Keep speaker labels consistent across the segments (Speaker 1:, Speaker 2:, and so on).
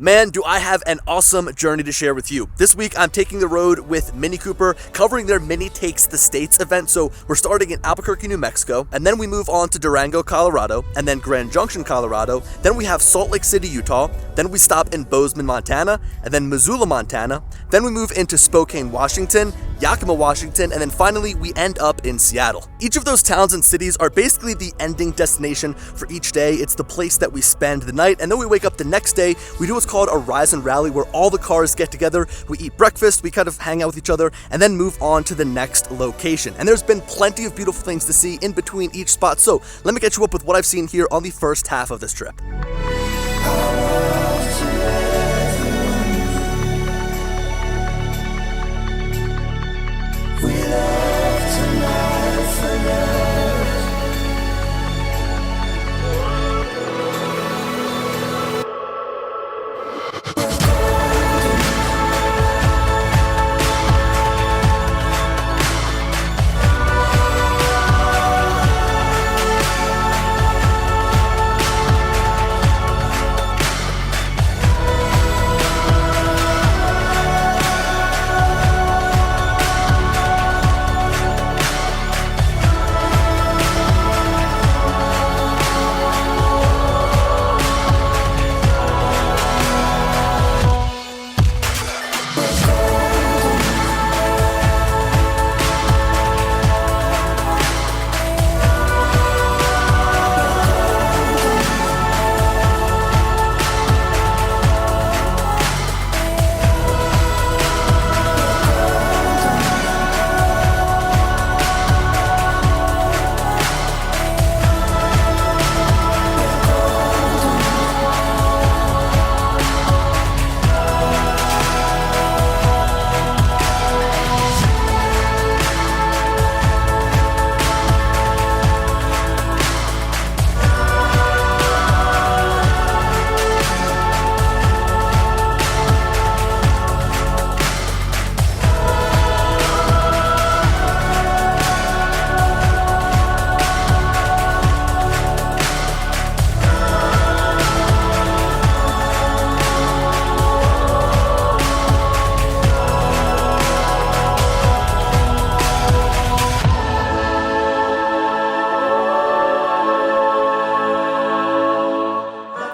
Speaker 1: Man, do I have an awesome journey to share with you. This week, I'm taking the road with Mini Cooper, covering their Mini Takes the States event. So we're starting in Albuquerque, New Mexico, and then we move on to Durango, Colorado, and then Grand Junction, Colorado. Then we have Salt Lake City, Utah. Then we stop in Bozeman, Montana, and then Missoula, Montana. Then we move into Spokane, Washington, Yakima, Washington, and then finally we end up in Seattle. Each of those towns and cities are basically the ending destination for each day. It's the place that we spend the night, and then we wake up the next day. We do what's called a rise and rally, where all the cars get together, we eat breakfast, we kind of hang out with each other, and then move on to the next location. And there's been plenty of beautiful things to see in between each spot, so let me get you up with what I've seen here on the first half of this trip.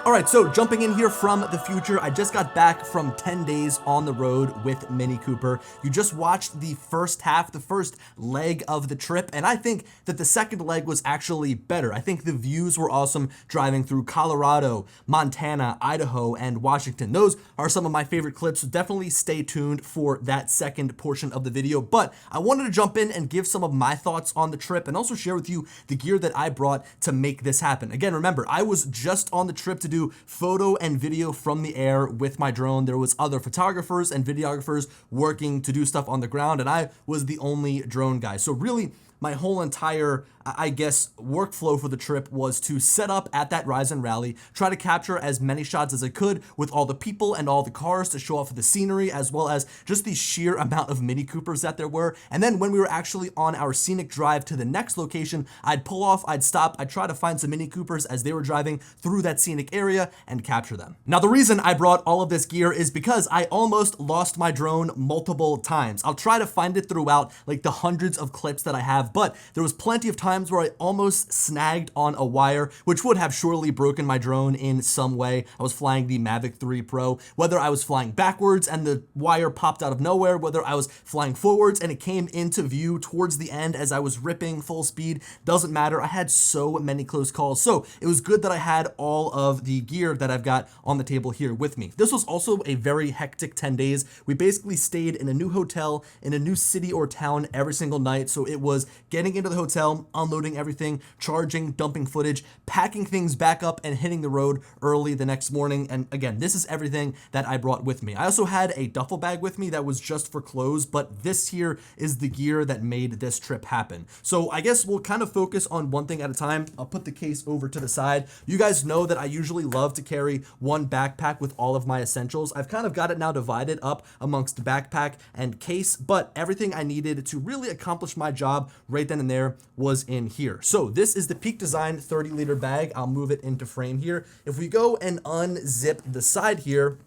Speaker 1: Alright, so jumping in here from the future, I just got back from 10 days on the road with Mini Cooper. You just watched the first half, the first leg of the trip, and I think that the second leg was actually better. I think the views were awesome driving through Colorado, Montana, Idaho, and Washington. Those are some of my favorite clips, so definitely stay tuned for that second portion of the video. But I wanted to jump in and give some of my thoughts on the trip and also share with you the gear that I brought to make this happen. Again, remember, I was just on the trip to do photo and video from the air with my drone. There was other photographers and videographers working to do stuff on the ground, and I was the only drone guy. So really, my whole entire, I guess, workflow for the trip was to set up at that rise and rally, try to capture as many shots as I could with all the people and all the cars to show off the scenery, as well as just the sheer amount of Mini Coopers that there were. And then when we were actually on our scenic drive to the next location, I'd pull off, I'd stop, I'd try to find some Mini Coopers as they were driving through that scenic area and capture them. Now, the reason I brought all of this gear is because I almost lost my drone multiple times. I'll try to find it throughout like the hundreds of clips that I have, but there was plenty of times where I almost snagged on a wire, which would have surely broken my drone in some way. I was flying the Mavic 3 Pro, whether I was flying backwards and the wire popped out of nowhere, whether I was flying forwards and it came into view towards the end as I was ripping full speed, doesn't matter. I had so many close calls. So it was good that I had all of the gear that I've got on the table here with me. This was also a very hectic 10 days. We basically stayed in a new hotel in a new city or town every single night. So it was getting into the hotel, unloading everything, charging, dumping footage, packing things back up, and hitting the road early the next morning. And again, this is everything that I brought with me. I also had a duffel bag with me that was just for clothes, but this here is the gear that made this trip happen. So I guess we'll kind of focus on one thing at a time. I'll put the case over to the side. You guys know that I usually love to carry one backpack with all of my essentials. I've kind of got it now divided up amongst backpack and case, but everything I needed to really accomplish my job right then and there was in here. So this is the Peak Design 30-liter bag. I'll move it into frame here. If we go and unzip the side here,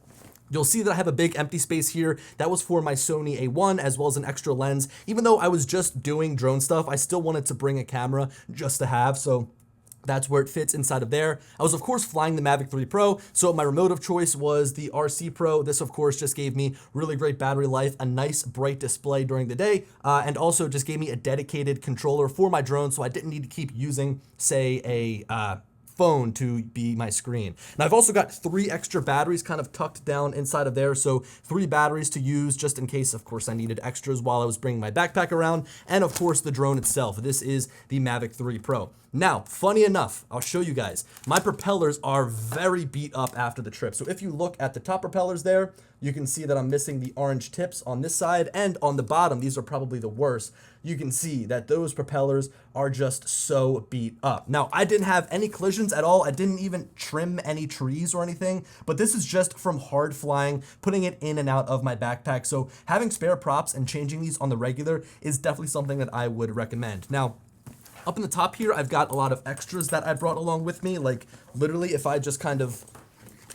Speaker 1: You'll see that I have a big empty space here. That was for my Sony A1 as well as an extra lens. Even though I was just doing drone stuff, I still wanted to bring a camera just to have. So that's where it fits inside of there. I was, of course, flying the Mavic 3 Pro, so my remote of choice was the RC Pro. This, of course, just gave me really great battery life, a nice bright display during the day, and also just gave me a dedicated controller for my drone, so I didn't need to keep using, say, a phone to be my screen. Now I've also got 3 extra batteries kind of tucked down inside of there. So 3 batteries to use just in case, of course, I needed extras while I was bringing my backpack around. And of course, the drone itself. This is the Mavic 3 Pro. Now, funny enough, I'll show you guys. My propellers are very beat up after the trip. So if you look at the top propellers there, you can see that I'm missing the orange tips on this side, and on the bottom, these are probably the worst. You can see that those propellers are just so beat up. Now, I didn't have any collisions at all. I didn't even trim any trees or anything, but this is just from hard flying, putting it in and out of my backpack. So having spare props and changing these on the regular is definitely something that I would recommend. Now, up in the top here, I've got a lot of extras that I brought along with me. Like literally, if I just kind of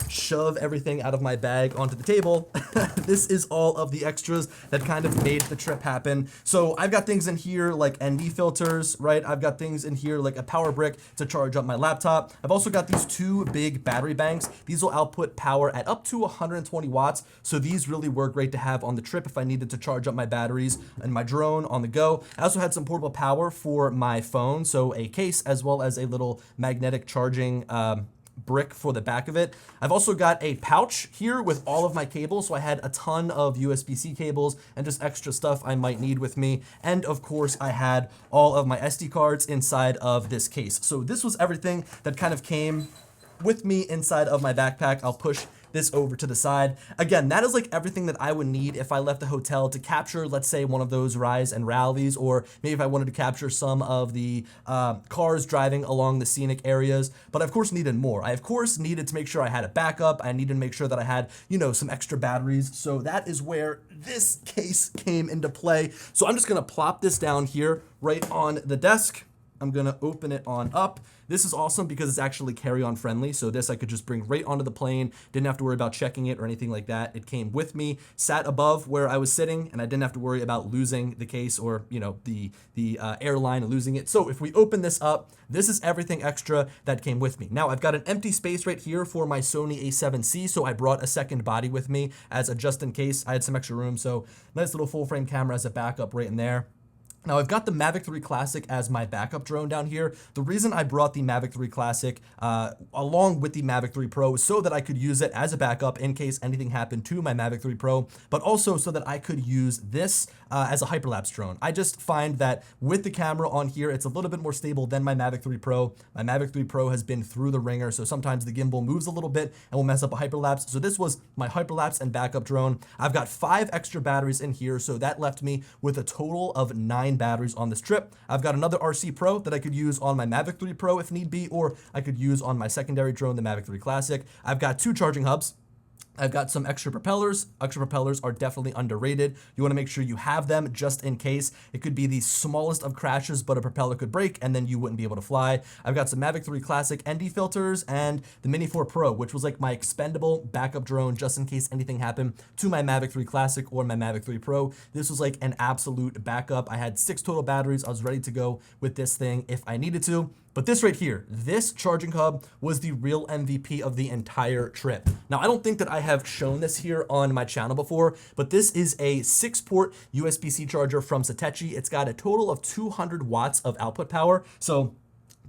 Speaker 1: shove everything out of my bag onto the table, this is all of the extras that kind of made the trip happen. So I've got things in here like ND filters, right? I've got things in here like a power brick to charge up my laptop. I've also got these 2 big battery banks. These will output power at up to 120 watts. So these really were great to have on the trip if I needed to charge up my batteries and my drone on the go. I also had some portable power for my phone, so a case as well as a little magnetic charging brick for the back of it. I've also got a pouch here with all of my cables, so I had a ton of USB-C cables and just extra stuff I might need with me. And of course, I had all of my SD cards inside of this case. So this was everything that kind of came with me inside of my backpack. I'll push this over to the side. Again, that is like everything that I would need if I left the hotel to capture, let's say, one of those rise and rallies, or maybe if I wanted to capture some of the cars driving along the scenic areas. But I, of course, needed more. I, of course, needed to make sure I had a backup. I needed to make sure that I had, you know, some extra batteries. So that is where this case came into play. So I'm just going to plop this down here right on the desk. I'm going to open it on up. This is awesome because it's actually carry-on friendly. So this I could just bring right onto the plane. Didn't have to worry about checking it or anything like that. It came with me, sat above where I was sitting, and I didn't have to worry about losing the case or, you know, the airline losing it. So if we open this up, this is everything extra that came with me. Now I've got an empty space right here for my Sony A7C. So I brought a second body with me as a just in case. I had some extra room. So nice little full frame camera as a backup right in there. Now I've got the Mavic 3 Classic as my backup drone down here. The reason I brought the Mavic 3 Classic along with the Mavic 3 Pro is so that I could use it as a backup in case anything happened to my Mavic 3 Pro, but also so that I could use this as a hyperlapse drone. I just find that with the camera on here, it's a little bit more stable than my Mavic 3 Pro. My Mavic 3 Pro has been through the ringer, so sometimes the gimbal moves a little bit and will mess up a hyperlapse. So this was my hyperlapse and backup drone. I've got 5 extra batteries in here, so that left me with a total of 9 batteries on this trip. I've got another RC Pro that I could use on my Mavic 3 Pro if need be, or I could use on my secondary drone, the Mavic 3 Classic. I've got 2 charging hubs. I've got some extra propellers. Extra propellers are definitely underrated. You want to make sure you have them just in case. It could be the smallest of crashes, but a propeller could break and then you wouldn't be able to fly. I've got some Mavic 3 Classic ND filters and the Mini 4 Pro, which was like my expendable backup drone just in case anything happened to my Mavic 3 Classic or my Mavic 3 Pro. This was like an absolute backup. I had 6 total batteries. I was ready to go with this thing if I needed to. But this right here, this charging hub was the real MVP of the entire trip. Now, I don't think that I have shown this here on my channel before, but this is a 6-port USB-C charger from Satechi. It's got a total of 200 watts of output power. So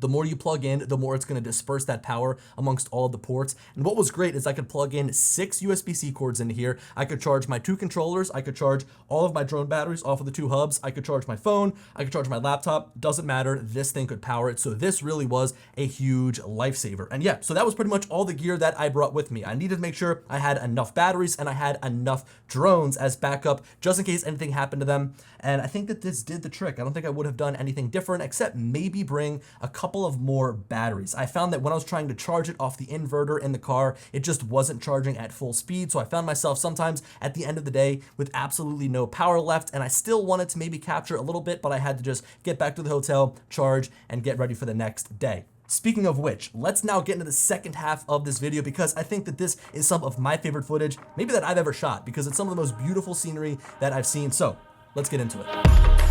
Speaker 1: the more you plug in, the more it's going to disperse that power amongst all of the ports. And what was great is I could plug in 6 USB-C cords into here. I could charge my 2 controllers. I could charge all of my drone batteries off of the 2 hubs. I could charge my phone. I could charge my laptop. Doesn't matter. This thing could power it. So this really was a huge lifesaver. And yeah, so that was pretty much all the gear that I brought with me. I needed to make sure I had enough batteries and I had enough drones as backup just in case anything happened to them. And I think that this did the trick. I don't think I would have done anything different except maybe bring a couple of more batteries. I found that when I was trying to charge it off the inverter in the car, it just wasn't charging at full speed. So I found myself sometimes at the end of the day with absolutely no power left, and I still wanted to maybe capture a little bit, but I had to just get back to the hotel, charge, and get ready for the next day. Speaking of which, let's now get into the second half of this video because I think that this is some of my favorite footage, maybe that I've ever shot, because it's some of the most beautiful scenery that I've seen. So let's get into it.